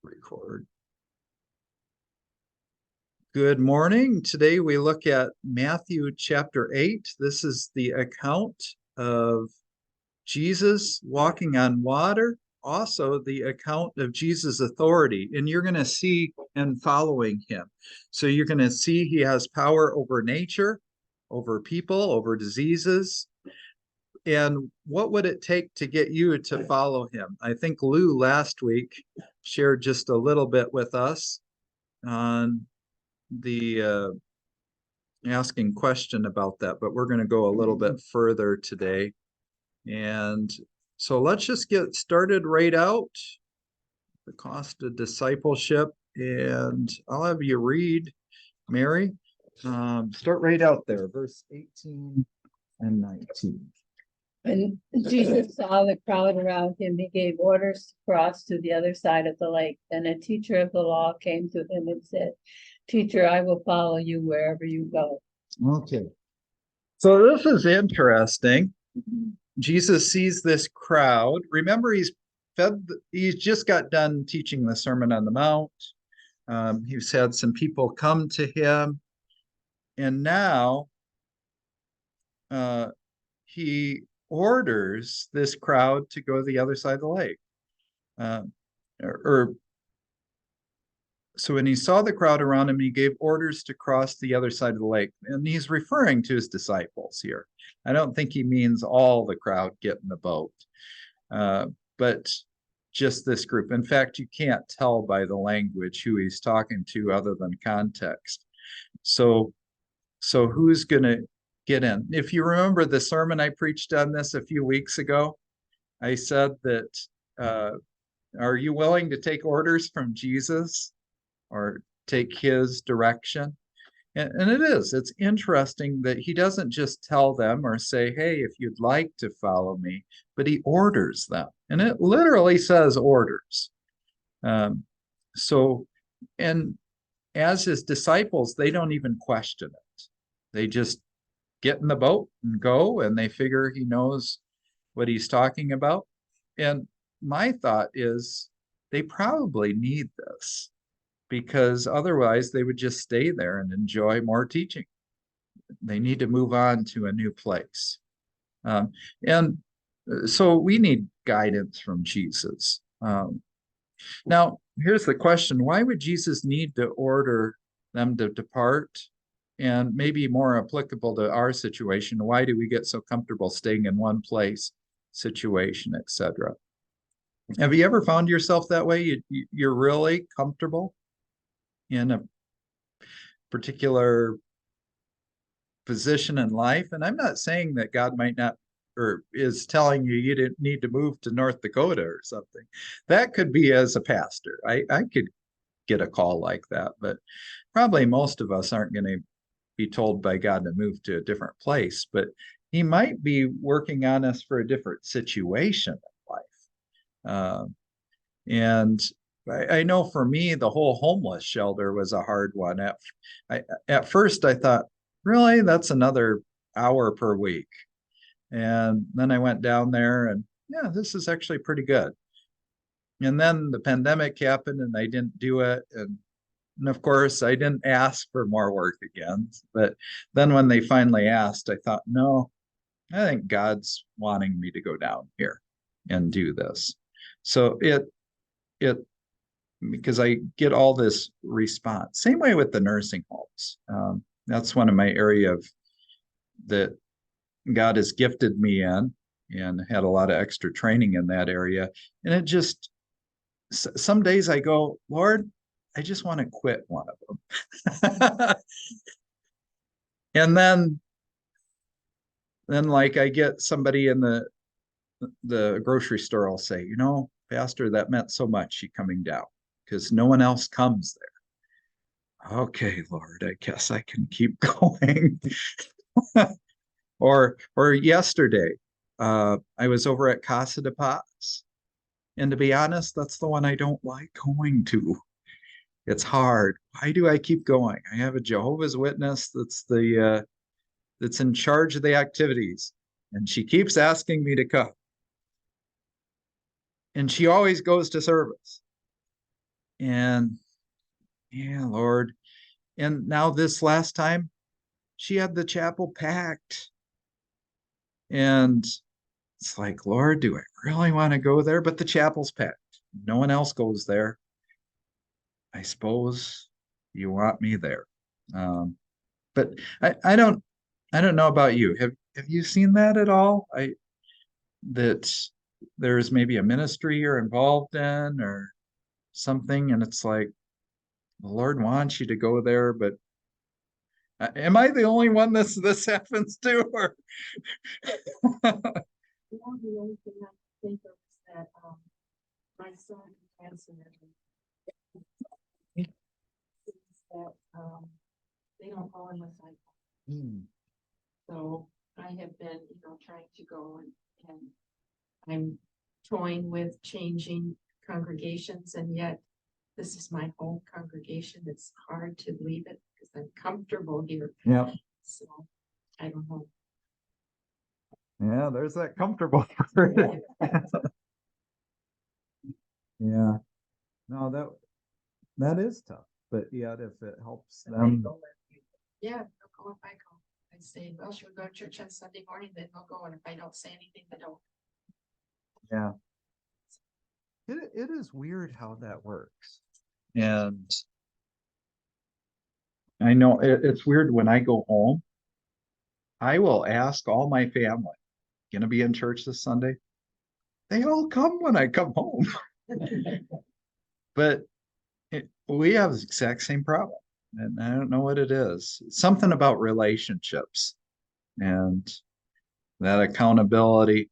Record. Good morning. Today we look at Matthew chapter 8. This is the account of Jesus walking on water, also the account of Jesus' authority. And you're going to see and following him. So you're going to see he has power over nature, over people, over diseases. And what would it take to get you to follow him? I think Lou last week shared just a little bit with us on the asking question about that, but we're going to go a little bit further today. And so let's just get started right out. The cost of discipleship, and I'll have you read, Mary. Start right out there, verse 18 and 19. When Jesus saw the crowd around him, he gave orders to cross to the other side of the lake. Then a teacher of the law came to him and said, "Teacher, I will follow you wherever you go." Okay. So this is interesting. Jesus sees this crowd. Remember, he's just got done teaching the Sermon on the Mount. He's had some people come to him, and now he orders this crowd to go to the other side of the lake. So when he saw the crowd around him, he gave orders to cross the other side of the lake. And he's referring to his disciples here. I don't think he means all the crowd get in the boat, but just this group. In fact, you can't tell by the language who he's talking to other than context. So who's going to get in? If you remember the sermon I preached on this a few weeks ago, I said that, are you willing to take orders from Jesus or take his direction? And it's interesting that he doesn't just tell them or say, hey, if you'd like to follow me, but he orders them. And it literally says orders. And as his disciples, they don't even question it. They just get in the boat and go, and they figure he knows what he's talking about. And my thought is they probably need this, because otherwise they would just stay there and enjoy more teaching. They need to move on to a new place. And so we need guidance from Jesus. Now, here's the question. Why would Jesus need to order them to depart? And maybe more applicable to our situation, why do we get so comfortable staying in one place, situation, etc.? Have you ever found yourself that way? You're really comfortable in a particular position in life. And I'm not saying that God might not, or is telling you you didn't need to move to North Dakota or something. That could be as a pastor. I could get a call like that, but probably most of us aren't going to be told by God to move to a different place, but he might be working on us for a different situation in life. And I know for me, the whole homeless shelter was a hard one. At first, I thought, really, that's another hour per week. And then I went down there and, yeah, this is actually pretty good. And then the pandemic happened and I didn't do it. And of course, I didn't ask for more work again. But then when they finally asked, I thought, no, I think God's wanting me to go down here and do this. So it because I get all this response. Same way with the nursing homes. That's one of my area of that God has gifted me in, and had a lot of extra training in that area. And it just, some days I go, Lord, I just want to quit one of them. And then like I get somebody in the grocery store will say, Pastor, that meant so much, you coming down, because no one else comes there. Okay, Lord, I guess I can keep going. Or yesterday, I was over at Casa de Paz. And to be honest, that's the one I don't like going to. It's hard. Why do I keep going? I have a Jehovah's Witness that's in charge of the activities, and she keeps asking me to come. And she always goes to service. And yeah, Lord. And now this last time, she had the chapel packed. And it's like, Lord, do I really want to go there? But the chapel's packed. No one else goes there. I suppose you want me there. But I don't know about you. Have you seen that at all? That there's maybe a ministry you're involved in or something, and it's like the Lord wants you to go there, but am I the only one this happens to? Or Well, the only thing I can think of is that, my son has an things that, they don't go unless I, Hmm. so I have been, trying to go and I'm toying with changing congregations, and yet this is my home congregation. It's hard to leave it because I'm comfortable here, Yeah, so I don't know. yeah, there's that comfortable part. Yeah, no, that is tough, but yet if it helps them, Yeah, they'll go if I go. I say, well, should we go to church on Sunday morning? Then they'll go, and if I don't say anything, they don't. yeah. It is weird how that works. And I know it's weird when I go home, I will ask all my family, gonna be in church this Sunday? They all come when I come home. But we have the exact same problem. And I don't know what it is. Something about relationships and that accountability.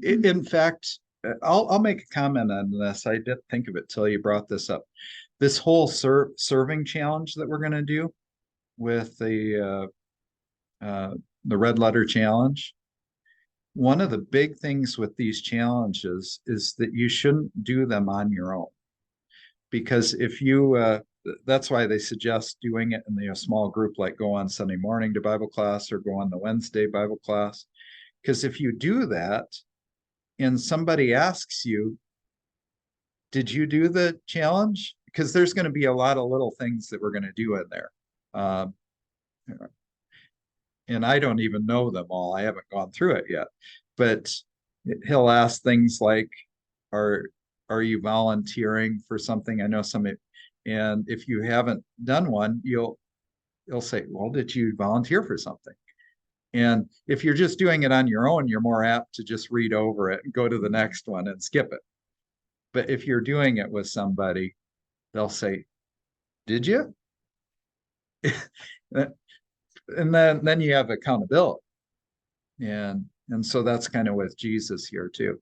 In fact, I'll make a comment on this. I didn't think of it till you brought this up. This whole serving challenge that we're going to do with the red letter challenge. One of the big things with these challenges is that you shouldn't do them on your own, because if you that's why they suggest doing it in a small group, like go on Sunday morning to Bible class or go on the Wednesday Bible class. Because if you do that and somebody asks you, did you do the challenge? Because there's going to be a lot of little things that we're going to do in there. Um, and I don't even know them all. I haven't gone through it yet. But he'll ask things like, are are you volunteering for something? I know some, and if you haven't done one, you'll say, well, did you volunteer for something? And if you're just doing it on your own, you're more apt to just read over it and go to the next one and skip it. But if you're doing it with somebody, they'll say, did you? And then you have accountability. And so that's kind of with Jesus here too.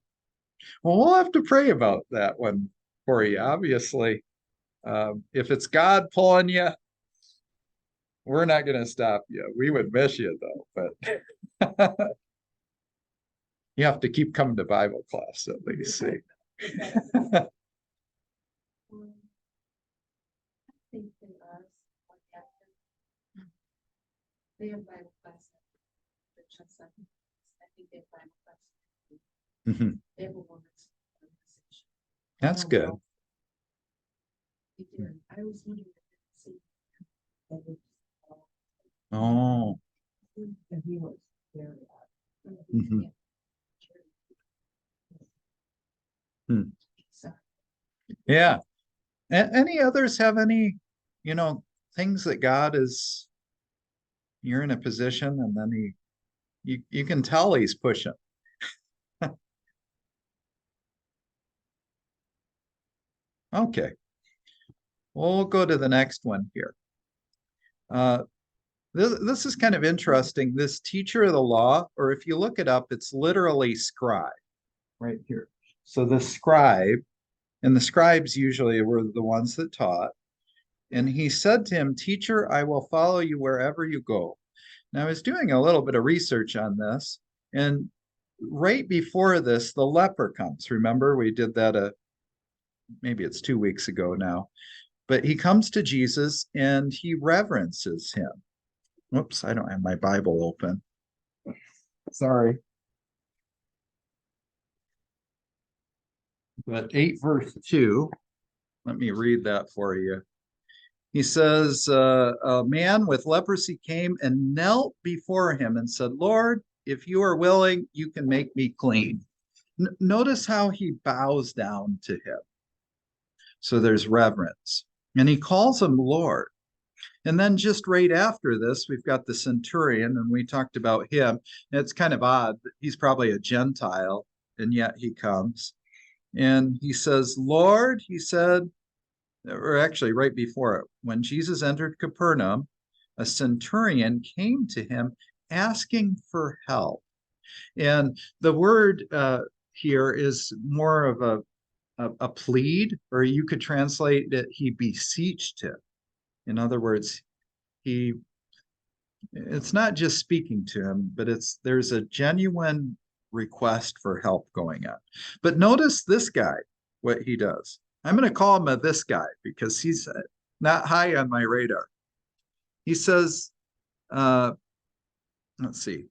Well, we'll have to pray about that one for you. Obviously, if it's God pulling you, we're not going to stop you. We would miss you though, but you have to keep coming to Bible class at least. See. I think in us, like that, they have Bible class. At church on Sunday. I think they have Bible class. Mhm. They have a woman's organization. That's good. They do. I was wondering if they see. Oh, And he was very. Mhm. Hmm. So, Yeah. Any others have any, things that God is, you're in a position and then you can tell he's pushing. Okay. We'll go to the next one here. This is kind of interesting. This teacher of the law, or if you look it up, it's literally scribe right here. So the scribe, and the scribes usually were the ones that taught. And he said to him, Teacher, I will follow you wherever you go. Now, I was doing a little bit of research on this, and right before this, the leper comes. Remember, we did that maybe it's 2 weeks ago now. But he comes to Jesus and he reverences him. Whoops, I don't have my Bible open. Sorry. But 8 verse 2, Let me read that for you. He says, a man with leprosy came and knelt before him and said, Lord, if you are willing, you can make me clean. Notice how he bows down to him. So there's reverence. And he calls him Lord. And then just right after this, we've got the centurion, and we talked about him. It's kind of odd. He's probably a Gentile, and yet he comes. And he says, Lord, he said, or actually right before it, when Jesus entered Capernaum, a centurion came to him asking for help. And the word here is more of a plead, or you could translate it, he beseeched him. In other words, it's not just speaking to him, but there's a genuine request for help going on. But notice this guy, what he does. I'm going to call him this guy because he's not high on my radar. He says, let's see.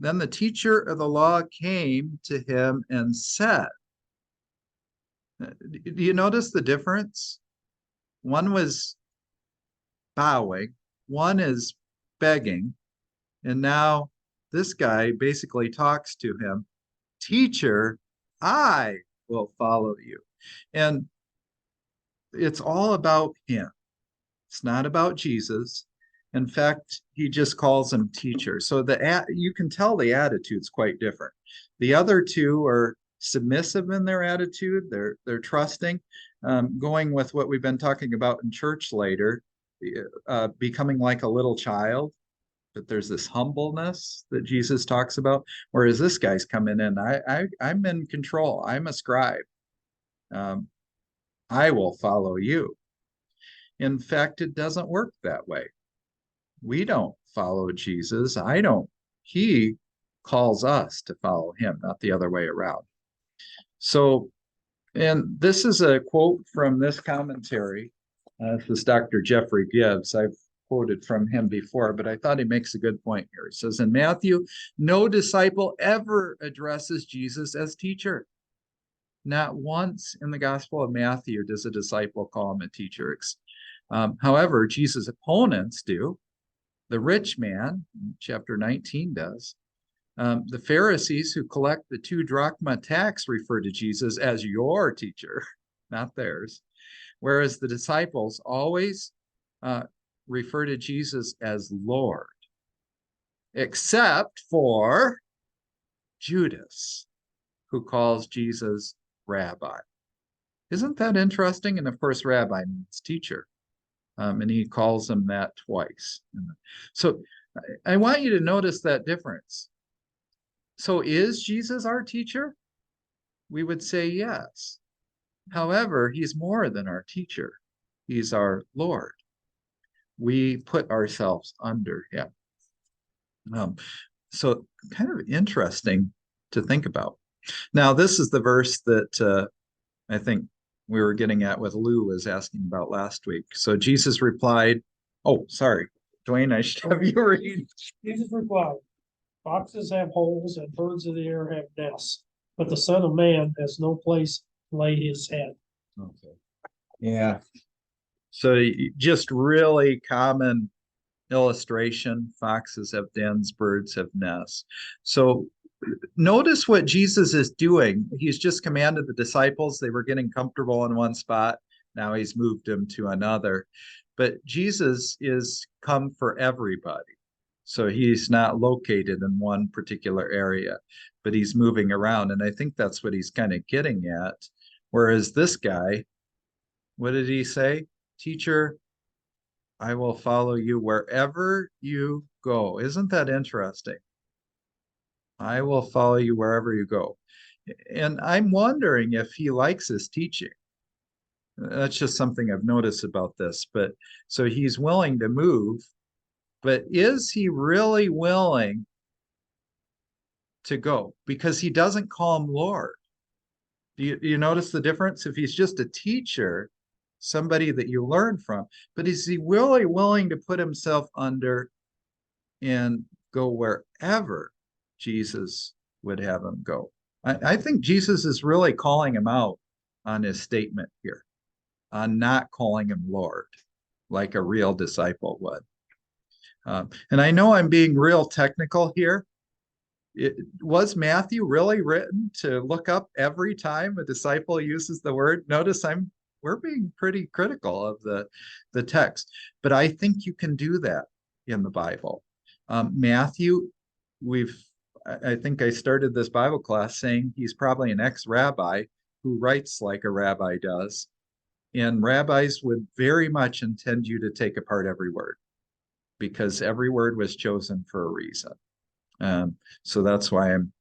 Then the teacher of the law came to him and said, do you notice the difference? One was bowing, one is begging, and now this guy basically talks to him, Teacher, I will follow you. And it's all about him. It's not about Jesus. In fact, he just calls him teacher. So you can tell the attitude's quite different. The other two are submissive in their attitude. They're trusting, going with what we've been talking about in church later, becoming like a little child. But there's this humbleness that Jesus talks about, whereas this guy's coming in. I'm in control. I'm a scribe. I will follow you. In fact, it doesn't work that way. We don't follow Jesus. I don't. He calls us to follow him, not the other way around. So, and this is a quote from this commentary. This is Dr. Jeffrey Gibbs. I've quoted from him before, but I thought he makes a good point here. He says, in Matthew, no disciple ever addresses Jesus as teacher. Not once in the Gospel of Matthew does a disciple call him a teacher. However, Jesus' opponents do. The rich man, chapter 19 does. The Pharisees who collect the 2 drachma tax refer to Jesus as your teacher, not theirs. Whereas the disciples always refer to Jesus as Lord, except for Judas, who calls Jesus Rabbi. Isn't that interesting? And of course, Rabbi means teacher. And he calls him that twice. So I want you to notice that difference. So is Jesus our teacher? We would say yes. However, he's more than our teacher. He's our Lord. We put ourselves under him. So kind of interesting to think about. Now, this is the verse that I think we were getting at with Lou was asking about last week. So Jesus replied, oh, sorry, Dwayne, I should have you read. Jesus replied, foxes have holes and birds of the air have nests, but the Son of Man has no place to lay his head. Okay. Yeah. So just really common illustration. Foxes have dens, birds have nests. So notice what Jesus is doing. He's just commanded the disciples. They were getting comfortable in one spot. Now he's moved them to another. But Jesus is come for everybody. So he's not located in one particular area, but he's moving around. And I think that's what he's kind of getting at. Whereas this guy, what did he say? Teacher, I will follow you wherever you go. Isn't that interesting? I will follow you wherever you go. And I'm wondering if he likes his teaching. That's just something I've noticed about this. But so he's willing to move, but is he really willing to go? Because he doesn't call him Lord. Do you notice the difference? If he's just a teacher, somebody that you learn from, but is he really willing to put himself under and go wherever Jesus would have him go? I think Jesus is really calling him out on his statement here. on not calling him Lord, like a real disciple would. And I know I'm being real technical here. Was Matthew really written to look up every time a disciple uses the word? Notice we're being pretty critical of the text, but I think you can do that in the Bible. Matthew, I think I started this Bible class saying he's probably an ex-rabbi who writes like a rabbi does. And rabbis would very much intend you to take apart every word because every word was chosen for a reason. So that's why I'm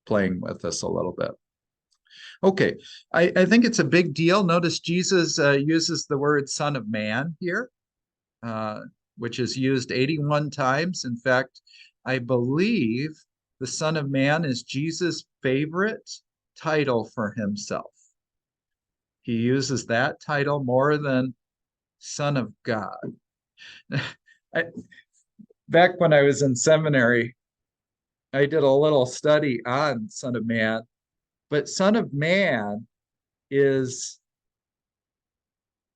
playing with this a little bit. Okay, I think it's a big deal. Notice Jesus uses the word Son of Man here, which is used 81 times. In fact, I believe the Son of Man is Jesus' favorite title for himself. He uses that title more than Son of God. Back when I was in seminary, I did a little study on Son of Man, but Son of Man it's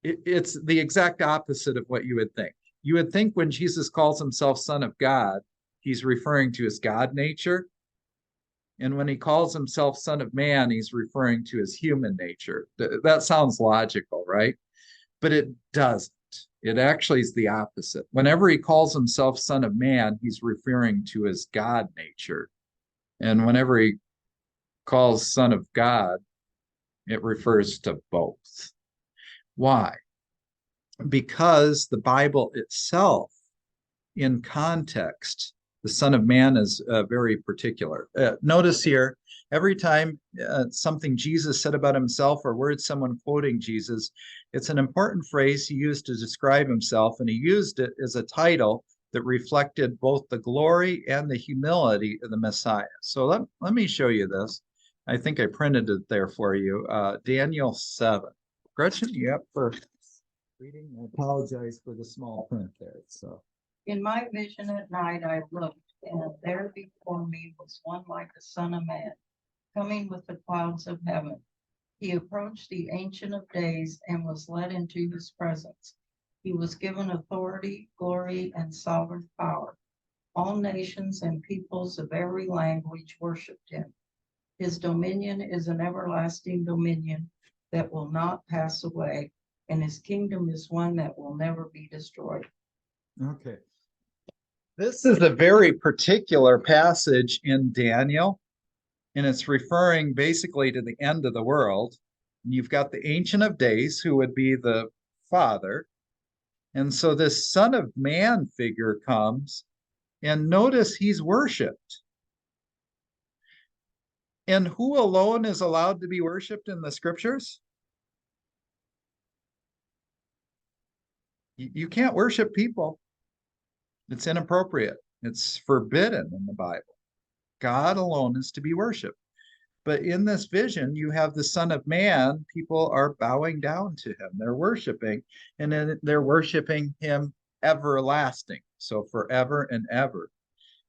the exact opposite of what you would think. You would think when Jesus calls himself Son of God, he's referring to his God nature. And when he calls himself Son of Man, he's referring to his human nature. That sounds logical, right? But it doesn't. It actually is the opposite. Whenever he calls himself Son of Man, he's referring to his God nature. And whenever he calls Son of God, it refers to both. Why? Because the Bible itself, in context, the Son of Man is very particular. Notice here, every time something Jesus said about himself or words someone quoting Jesus, it's an important phrase he used to describe himself, and he used it as a title that reflected both the glory and the humility of the Messiah. So let me show you this. I think I printed it there for you. Daniel 7. Gretchen, you up for reading? I apologize for the small print there. So In my vision at night I looked, and there before me was one like the Son of Man, coming with the clouds of heaven. He approached the Ancient of Days and was led into his presence. He was given authority, glory, and sovereign power. All nations and peoples of every language worshiped him. His dominion is an everlasting dominion that will not pass away, and his kingdom is one that will never be destroyed. okay. This is a very particular passage in Daniel, and it's referring basically to the end of the world. And you've got the Ancient of Days, who would be the Father. And so this Son of Man figure comes, and notice he's worshiped. And who alone is allowed to be worshiped in the scriptures? You can't worship people. It's inappropriate. It's forbidden in the Bible. God alone is to be worshiped. But in this vision, you have the Son of Man. People are bowing down to him. They're worshiping, and then they're worshiping him everlasting. So forever and ever.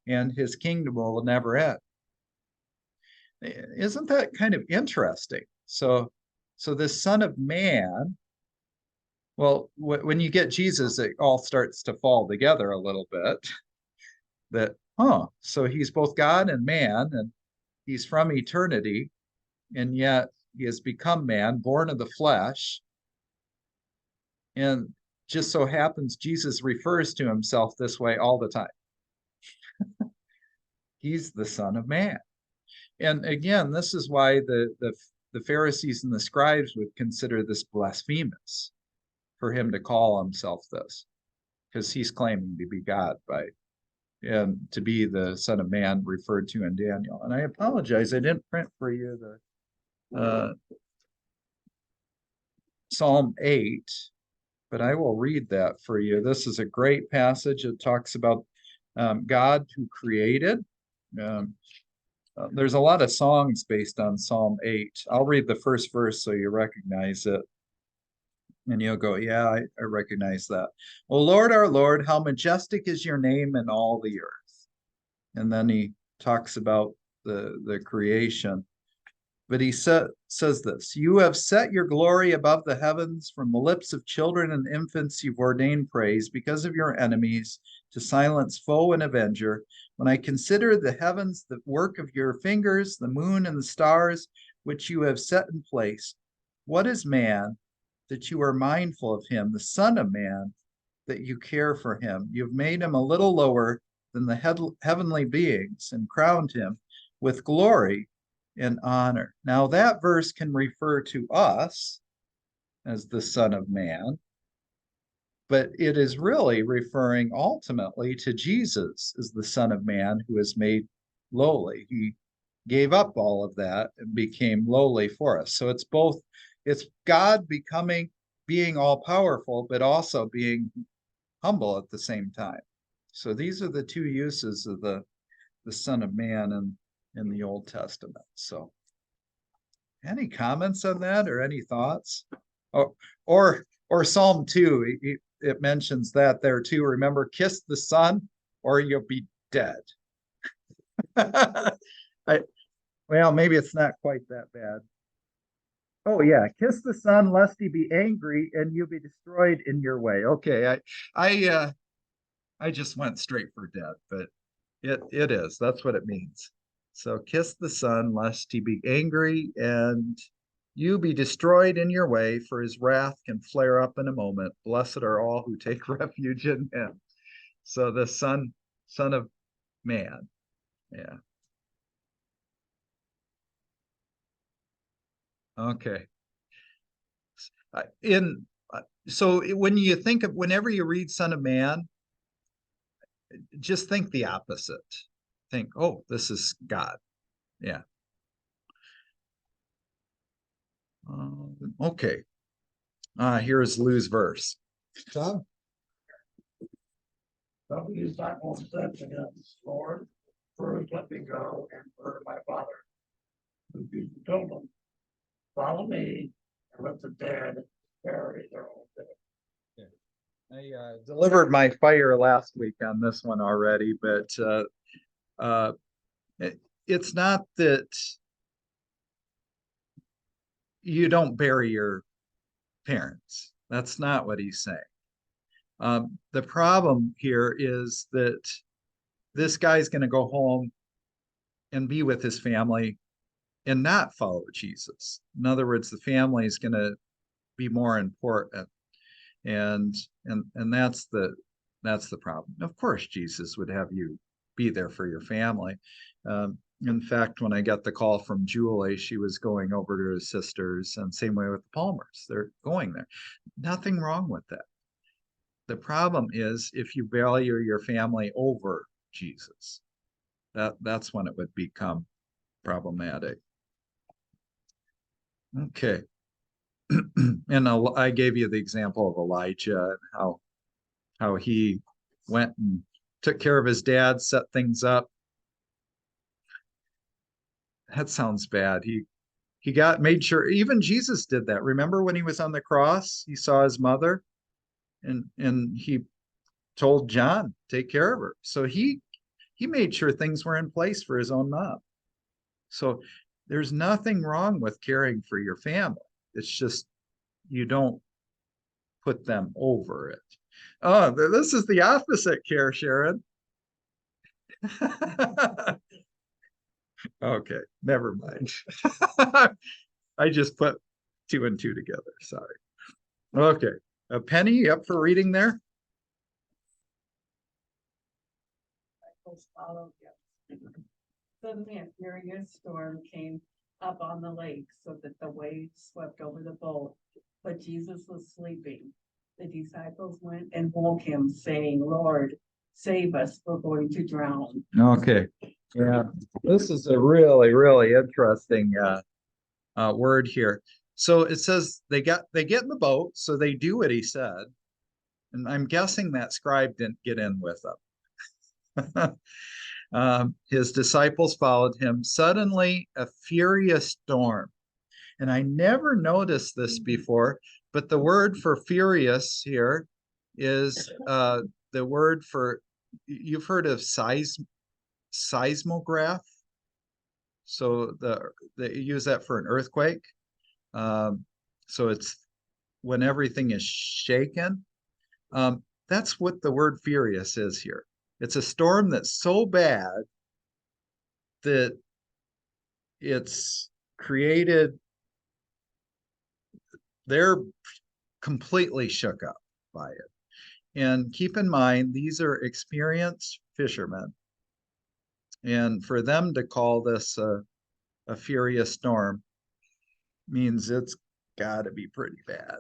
And his kingdom will never end. Isn't that kind of interesting? So this Son of Man, well, when you get Jesus, it all starts to fall together a little bit. That, so he's both God and man, and he's from eternity, and yet he has become man, born of the flesh. And just so happens Jesus refers to himself this way all the time. He's the Son of Man. And again, this is why the Pharisees and the scribes would consider this blasphemous for him to call himself this, because he's claiming to be God and to be the Son of Man referred to in Daniel. And I apologize, I didn't print for you the Psalm 8, but I will read that for you. This is a great passage. It talks about God who created. There's a lot of songs based on Psalm 8. I'll read the first verse so you recognize it. And you'll go, yeah, I recognize that. O Lord, our Lord, how majestic is your name in all the earth. And then he talks about the creation. But he says this, you have set your glory above the heavens. From the lips of children and infants you've ordained praise because of your enemies, to silence foe and avenger. When I consider the heavens, the work of your fingers, the moon and the stars, which you have set in place, what is man that you are mindful of him, the Son of Man, that you care for him? You've made him a little lower than the heavenly beings and crowned him with glory and honor. Now, that verse can refer to us as the Son of Man, but it is really referring ultimately to Jesus as the Son of Man who is made lowly. He gave up all of that and became lowly for us. So it's both, it's God being all powerful, but also being humble at the same time. So these are the two uses of the Son of Man in the Old Testament. So any comments on that or any thoughts? Oh, or Psalm 2, it mentions that there too. Remember, kiss the Son or you'll be dead. Well, maybe it's not quite that bad. Oh yeah, kiss the Son lest he be angry and you be destroyed in your way. Okay, I just went straight for dead, but it is. That's what it means. So kiss the Son lest he be angry and you be destroyed in your way, for his wrath can flare up in a moment. Blessed are all who take refuge in him. So the Son of Man. Yeah. Okay. In so when you think of whenever you read Son of Man, just think the opposite. Think, oh, this is God. Yeah. Okay. Here's Lou's verse. Tom? W's not going to touch against Lord, first let me go and murder my father. You told him, follow me and let the dead bury their own dead. I delivered my fire last week on this one already, but it's not that you don't bury your parents. That's not what he's saying. The problem here is that this guy's going to go home and be with his family and not follow Jesus. In other words, the family is going to be more important, and that's the problem. Of course, Jesus would have you be there for your family. In fact, when I got the call from Julie, she was going over to her sisters, and same way with the Palmers. They're going there. Nothing wrong with that. The problem is if you value your family over Jesus, that's when it would become problematic. Okay. And I gave you the example of Elijah and how he went and took care of his dad, set things up. That sounds bad. He made sure, even Jesus did that. Remember when he was on the cross, he saw his mother and he told John, take care of her. So he made sure things were in place for his own mom. So there's nothing wrong with caring for your family. It's just you don't put them over it. Oh, this is the opposite care, Sharon. Okay, never mind. I just put 2 and 2 together. Sorry. Okay, Penny, up for reading there? Suddenly a furious storm came up on the lake so that the waves swept over the boat, but Jesus was sleeping. The disciples went and woke him, saying, Lord, save us, we're going to drown. Okay. Yeah, this is a really, really interesting word here. So it says they get in the boat, so they do what he said. And I'm guessing that scribe didn't get in with them. His disciples followed him. Suddenly, a furious storm. And I never noticed this before, but the word for furious here is the word for, you've heard of seismograph? So they use that for an earthquake. So it's when everything is shaken. That's what the word furious is here. It's a storm that's so bad that it's created, they're completely shook up by it. And keep in mind, these are experienced fishermen. And for them to call this a furious storm means it's got to be pretty bad.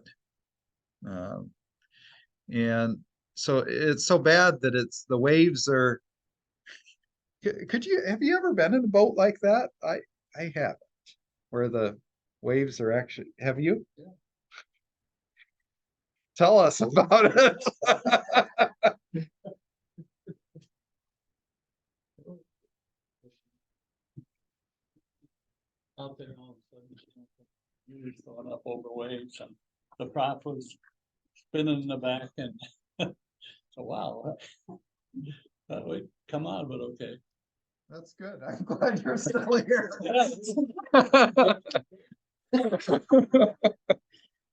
And so it's so bad that it's the waves are. Have you ever been in a boat like that? I haven't, where the waves are actually. Have you? Yeah. Tell us about it. Out there all of a sudden, you was going up over waves and the prop was spinning in the back and so wow. That would come out, but okay. That's good. I'm glad you're still here. I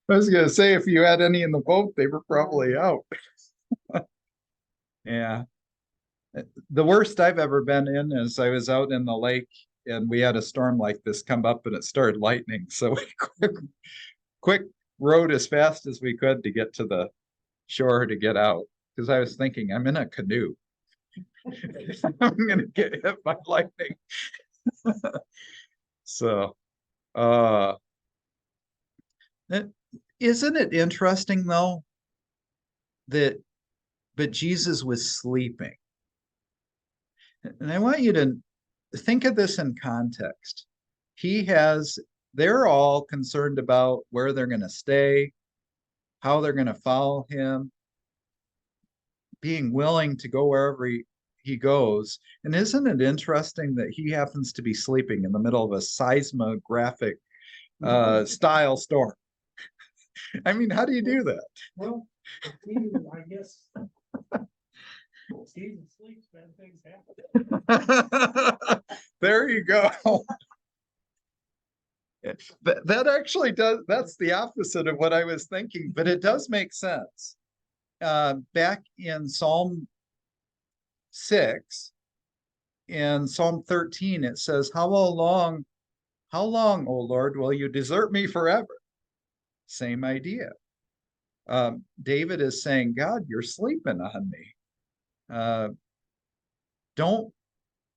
was gonna say, if you had any in the boat, they were probably out. Yeah. The worst I've ever been in is I was out in the lake and we had a storm like this come up and it started lightning. So we quick rode as fast as we could to get to the shore to get out. Because I was thinking, I'm in a canoe. I'm gonna get hit by lightning. So isn't it interesting though that but Jesus was sleeping? And I want you to think of this in context. They're all concerned about where they're going to stay, how they're going to follow him, being willing to go wherever he goes. And isn't it interesting that he happens to be sleeping in the middle of a seismographic style storm? I mean, how do you do that? Well, I guess. Jesus sleeps, bad things happen. There you go. That actually does, that's the opposite of what I was thinking, but it does make sense. Back in Psalm 6, in Psalm 13, it says, how long, O Lord, will you desert me forever? Same idea. David is saying, God, you're sleeping on me. Don't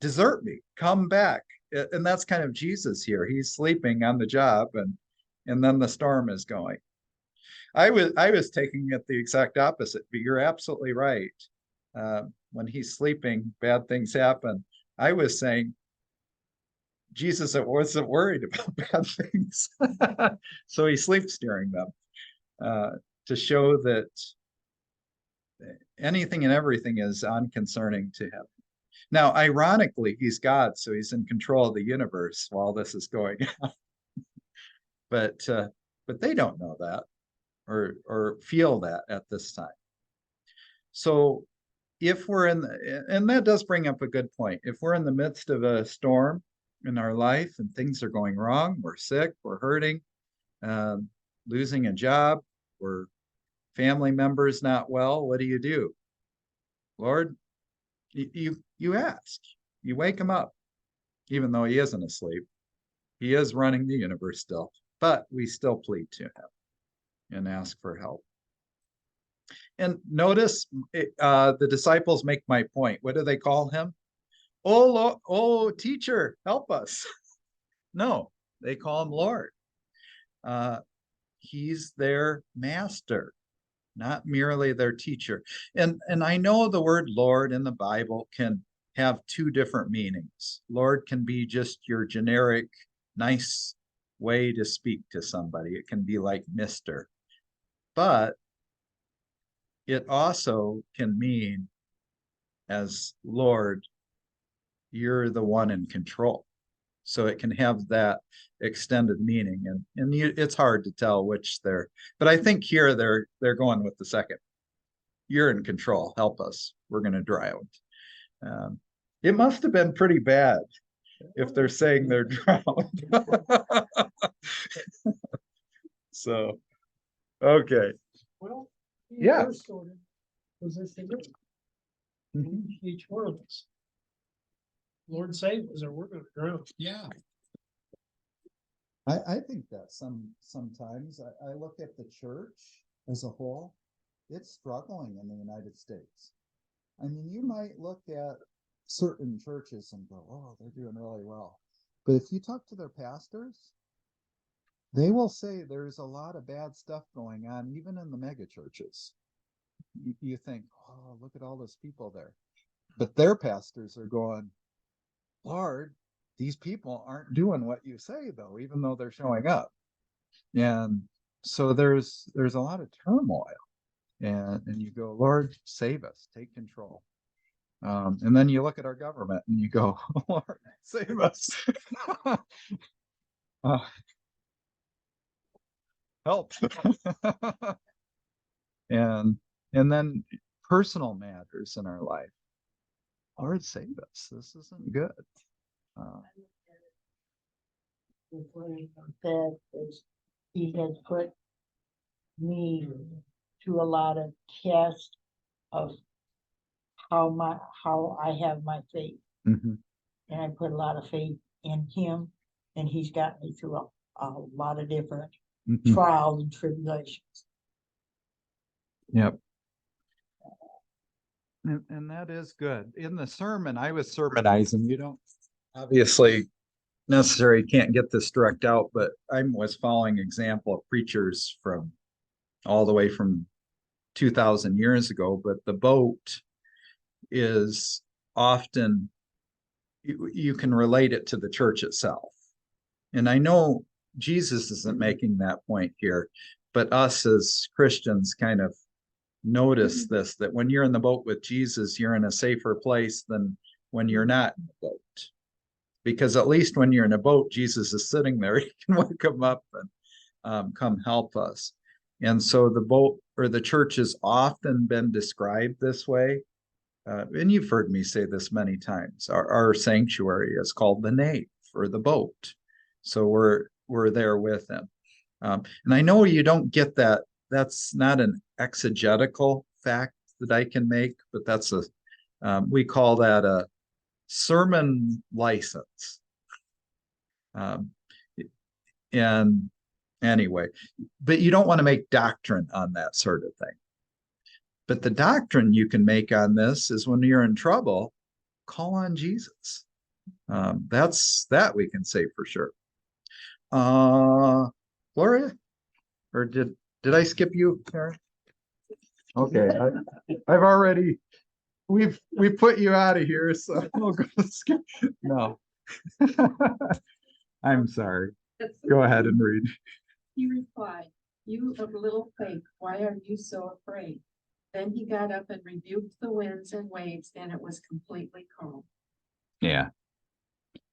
desert me, come back. And that's kind of Jesus here. He's sleeping on the job and then the storm is going. I was taking it the exact opposite, but you're absolutely right. When he's sleeping, bad things happen. I was saying Jesus wasn't worried about bad things. So he sleeps during them to show that anything and everything is unconcerning to him. Now, ironically, he's God, so he's in control of the universe while this is going on. But they don't know that or feel that at this time. So if we're and that does bring up a good point. If we're in the midst of a storm in our life and things are going wrong, we're sick, we're hurting, losing a job, we're family members not well, what do? Lord, you ask, you wake him up, even though he isn't asleep. He is running the universe still, but we still plead to him and ask for help. And notice the disciples make my point. What do they call him? Oh, teacher, help us. No, they call him Lord. He's their master, not merely their teacher. And I know the word Lord in the Bible can have two different meanings. Lord can be just your generic, nice way to speak to somebody. It can be like Mr. But it also can mean, as Lord, you're the one in control. So it can have that extended meaning, and it's hard to tell which but I think here they're going with the second. You're in control. Help us. We're going to drown. It must have been pretty bad if they're saying they're drowned. So, okay. Well. Yeah. we're sort of positioned Mhm. Each one of us. Lord save us, or we're gonna drown. Yeah. I think that sometimes I look at the church as a whole, it's struggling in the United States. I mean, you might look at certain churches and go, oh, they're doing really well. But if you talk to their pastors, they will say there's a lot of bad stuff going on, even in the mega churches. You think, oh, look at all those people there. But their pastors are going, Lord, these people aren't doing what you say, though, even though they're showing up. And so there's a lot of turmoil. And you go, Lord, save us, take control. And then you look at our government and you go, Lord, save us. Help. and then personal matters in our life. Lord, save us. This isn't good. That is, he has put me to a lot of tests of how I have my faith. Mhm. And I put a lot of faith in him, and he's got me through a lot of different Mhm. trials and tribulations. Yep. And that is good. In the sermon, I was sermonizing. You don't obviously necessarily can't get this direct out, but I was following example of preachers from all the way from 2000 years ago. But the boat is often, you can relate it to the church itself. And I know Jesus isn't making that point here, but us as Christians kind of notice this, that when you're in the boat with Jesus, you're in a safer place than when you're not in the boat. Because at least when you're in a boat, Jesus is sitting there, he can wake them up and come help us. And so the boat or the church has often been described this way. And you've heard me say this many times. Our sanctuary is called the nave or the boat. So we're there with him. And I know you don't get that. That's not an exegetical fact that I can make, but that's we call that a sermon license. And anyway, but you don't want to make doctrine on that sort of thing. But the doctrine you can make on this is when you're in trouble, call on Jesus. That's that we can say for sure. Gloria, or did I skip you, Karen? Okay, I've already we've put you out of here, so we'll go skip. No, I'm sorry. Go ahead and read. He replied, "You of little faith, why are you so afraid?" Then he got up and rebuked the winds and waves, and it was completely calm. Yeah.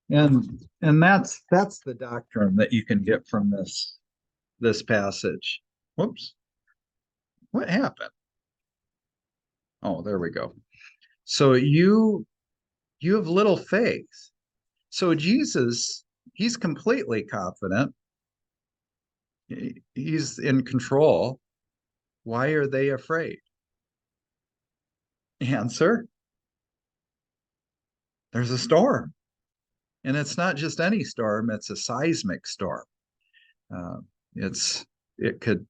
And that's the doctrine that you can get from this passage. Whoops. What happened? Oh, there we go. So you have little faith. So Jesus, he's completely confident. He's in control. Why are they afraid? Answer: there's a storm. And it's not just any storm, it's a seismic storm. It could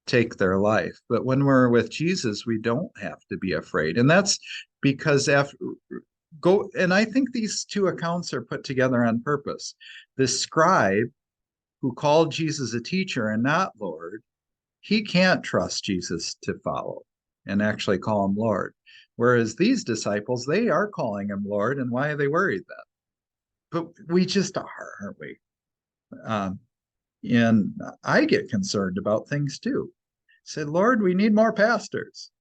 take their life. But when we're with Jesus, we don't have to be afraid. And that's because and I think these two accounts are put together on purpose. The scribe who called Jesus a teacher and not Lord, he can't trust Jesus to follow and actually call him Lord. Whereas these disciples, they are calling him Lord. And why are they worried then? But we just are, aren't we? And I get concerned about things too. Say, Lord, we need more pastors.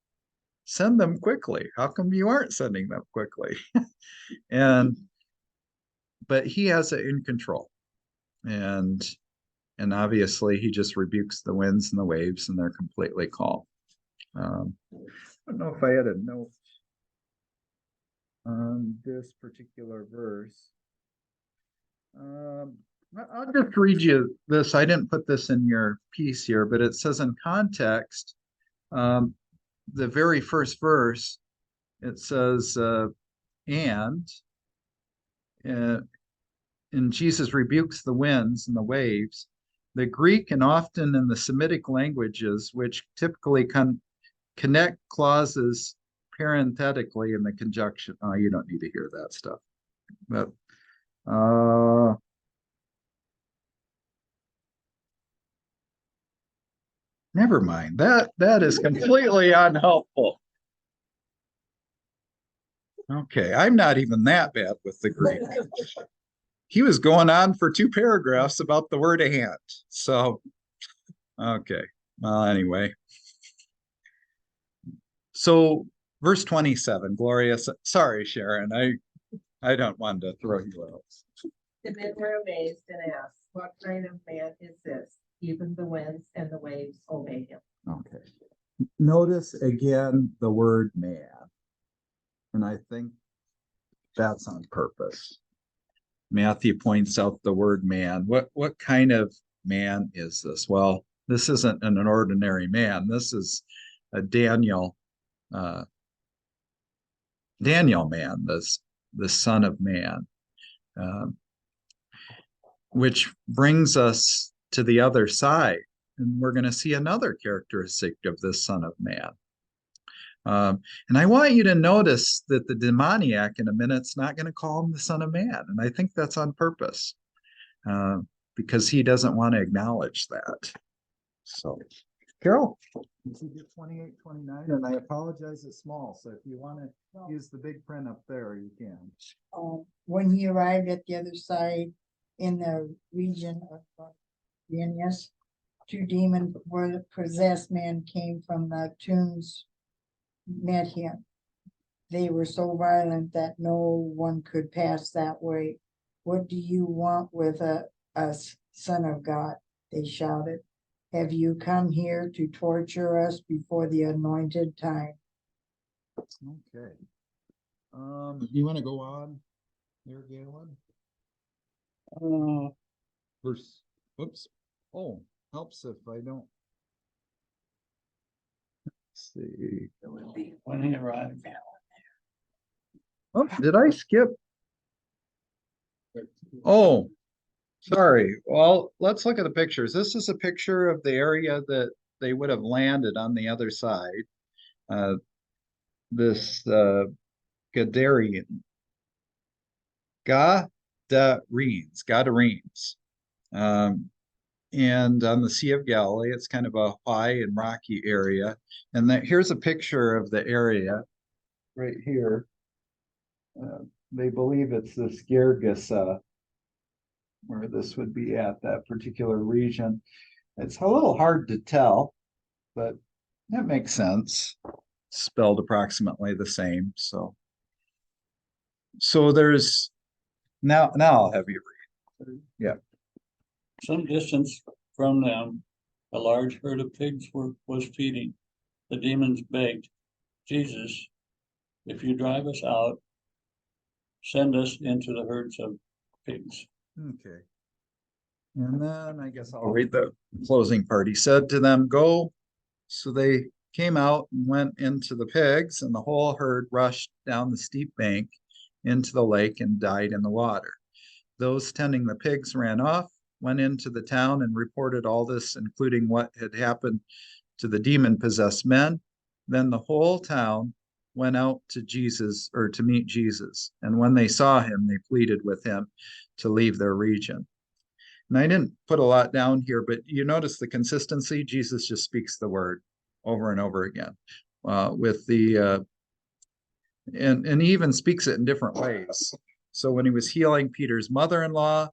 Send them quickly. How come you aren't sending them quickly? But he has it in control. And obviously he just rebukes the winds and the waves and they're completely calm. I don't know if I had a note on this particular verse. I'll just read you this. I didn't put this in your piece here, but it says in context, um, the very first verse, it says, and, uh, and Jesus rebukes the winds and the waves. The Greek and often in the Semitic languages, which typically connect clauses parenthetically in the conjunction. Oh, you don't need to hear that stuff. But never mind. That is completely unhelpful. Okay, I'm not even that bad with the Greek. He was going on for 2 paragraphs about the word and. So, okay. Well, anyway. So, verse 27, Gloria, sorry, Sharon, I don't want to throw you out. The men were amazed and asked, "What kind of man is this? Even the winds and the waves obey him." Okay. Notice again the word man. And I think that's on purpose. Matthew points out the word man. What kind of man is this? Well, this isn't an ordinary man. This is a Daniel man, the son of man. Which brings us to the other side. And we're going to see another characteristic of this son of man. And I want you to notice that the demoniac in a minute's not going to call him the son of man. And I think that's on purpose because he doesn't want to acknowledge that. So, Carol, you see get 28, 29, and I apologize, it's small. So if you want to use the big print up there, you can. When he arrived at the other side in the region of Venus, 2 demon possessed men came from the tombs, met him. They were so violent that no one could pass that way. "What do you want with us, Son of God?" they shouted. "Have you come here to torture us before the anointed time?" Okay. You want to go on there, Galen? Verse, whoops. Oh, helps if I don't. Let's see. When he arrived. Oh, did I skip? Oh, sorry. Well, let's look at the pictures. This is a picture of the area that they would have landed on the other side. This Gadarenes. And on the Sea of Galilee, it's kind of a high and rocky area. And here's a picture of the area right here. They believe it's this Gergesa, where this would be at that particular region. It's a little hard to tell, but that makes sense. Spelled approximately the same. So there's now I'll have you read. Yeah. Some distance from them, a large herd of pigs was feeding. The demons begged, "Jesus, if you drive us out, send us into the herds of pigs." Okay. And then I guess I'll read the closing part. He said to them, "Go." So they came out and went into the pigs, and the whole herd rushed down the steep bank into the lake and died in the water. Those tending the pigs ran off, went into the town and reported all this, including what had happened to the demon-possessed men. Then the whole town went out to Jesus, or to meet Jesus. And when they saw him, they pleaded with him to leave their region. And I didn't put a lot down here, but you notice the consistency. Jesus just speaks the word over and over again with the, and he even speaks it in different ways. So when he was healing Peter's mother-in-law,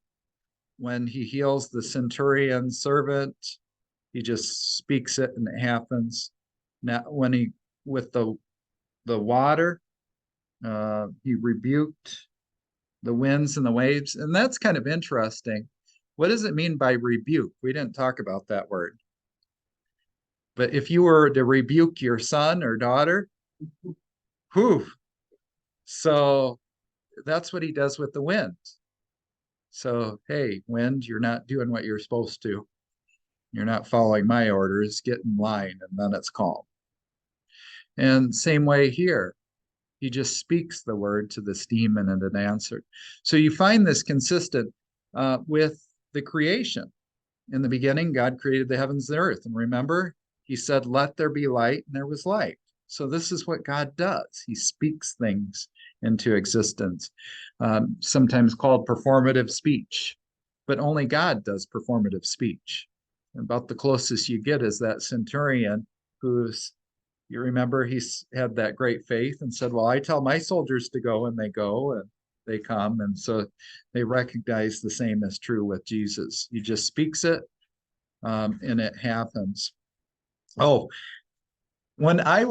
when he heals the centurion servant, he just speaks it and it happens. Now, when he, with the water, he rebuked the winds and the waves. And that's kind of interesting. What does it mean by rebuke? We didn't talk about that word. But if you were to rebuke your son or daughter, whew. So that's what he does with the wind. So, hey, wind, you're not doing what you're supposed to. You're not following my orders. Get in line, and then it's calm. And same way here. He just speaks the word to this demon and it answered. So you find this consistent with the creation. In the beginning, God created the heavens and the earth. And remember, he said, let there be light, and there was light. So this is what God does. He speaks things into existence, sometimes called performative speech, but only God does performative speech. About the closest you get is that centurion who's, you remember, he's had that great faith and said, well, I tell my soldiers to go, and they go, and they come. And so they recognize the same is true with Jesus. He just speaks it, and it happens. Oh, when I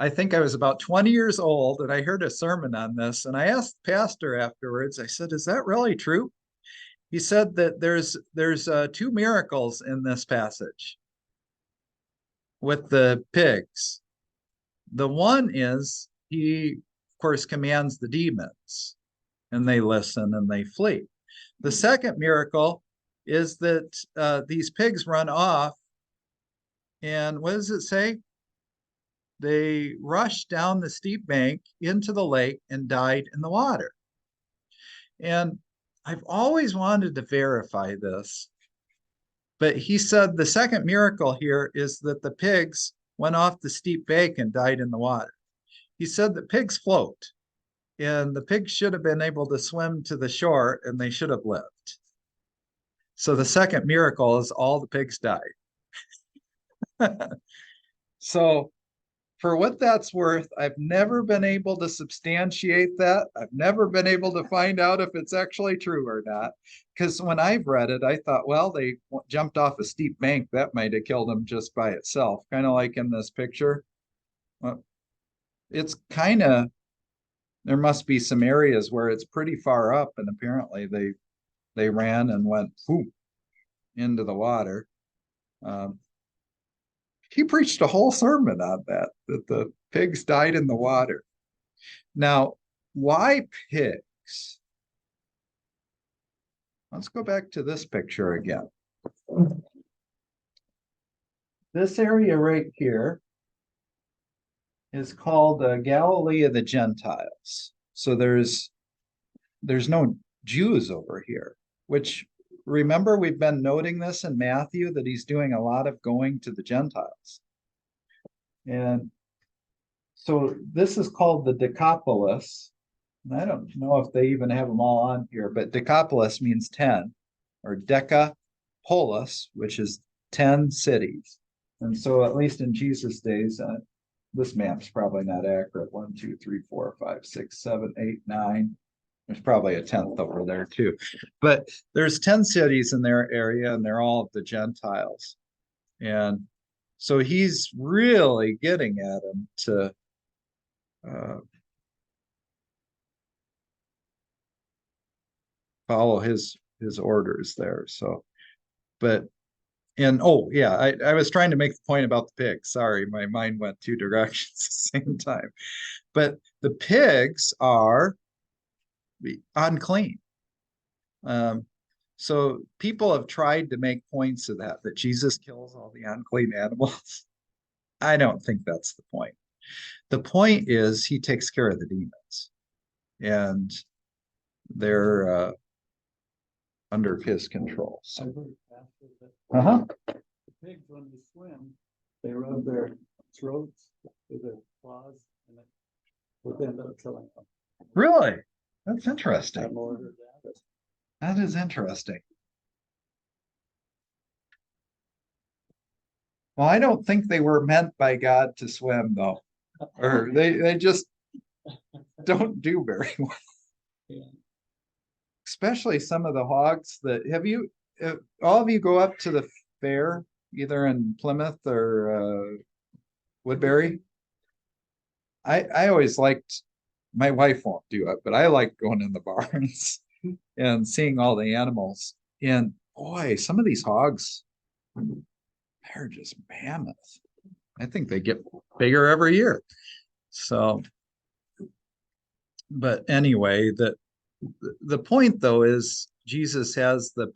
think I was about 20 years old, and I heard a sermon on this, and I asked the pastor afterwards, I said, is that really true? He said that there's two miracles in this passage with the pigs. The one is he, of course, commands the demons, and they listen and they flee. The second miracle is that these pigs run off, and what does it say? They rushed down the steep bank into the lake and died in the water. And I've always wanted to verify this, but he said the second miracle here is that the pigs went off the steep bank and died in the water. He said that pigs float, and the pigs should have been able to swim to the shore, and they should have lived. So the second miracle is all the pigs died. So for what that's worth, I've never been able to substantiate that. I've never been able to find out if it's actually true or not. Because when I've read it, I thought, well, they jumped off a steep bank. That might have killed them just by itself, kind of like in this picture. It's kind of, there must be some areas where it's pretty far up, and apparently they ran and went boom into the water. He preached a whole sermon on that the pigs died in the water. Now, why pigs? Let's go back to this picture again. This area right here is called Galilee of the Gentiles. So there's no Jews over here, which, remember, we've been noting this in Matthew, that he's doing a lot of going to the Gentiles. And so this is called the Decapolis. And I don't know if they even have them all on here, but Decapolis means 10, or Decapolis, which is 10 cities. And so at least in Jesus' days, this map's probably not accurate. 1, 2, 3, 4, 5, 6, 7, 8, 9. There's probably a 10th over there too. But there's 10 cities in their area, and they're all of the Gentiles. And so he's really getting at them to follow his orders there. So, but, and oh yeah, I was trying to make the point about the pigs. Sorry, my mind went two directions at the same time. But the pigs are unclean. So people have tried to make points of that Jesus kills all the unclean animals. I don't think that's the point. The point is he takes care of the demons, and they're under his control. So, The pigs, when they swim, they rub their throats with their claws, and it would end up killing them. really, that's interesting. I'm ordered that. That is interesting. Well, I don't think they were meant by God to swim, though, or they just don't do very well. Yeah. Especially some of the hogs that have you, all of you go up to the fair, either in Plymouth or Woodbury? I always liked, my wife won't do it, but I like going in the barns and seeing all the animals. And boy, some of these hogs, they're just mammoth. I think they get bigger every year. So, but anyway, that The point though is Jesus has the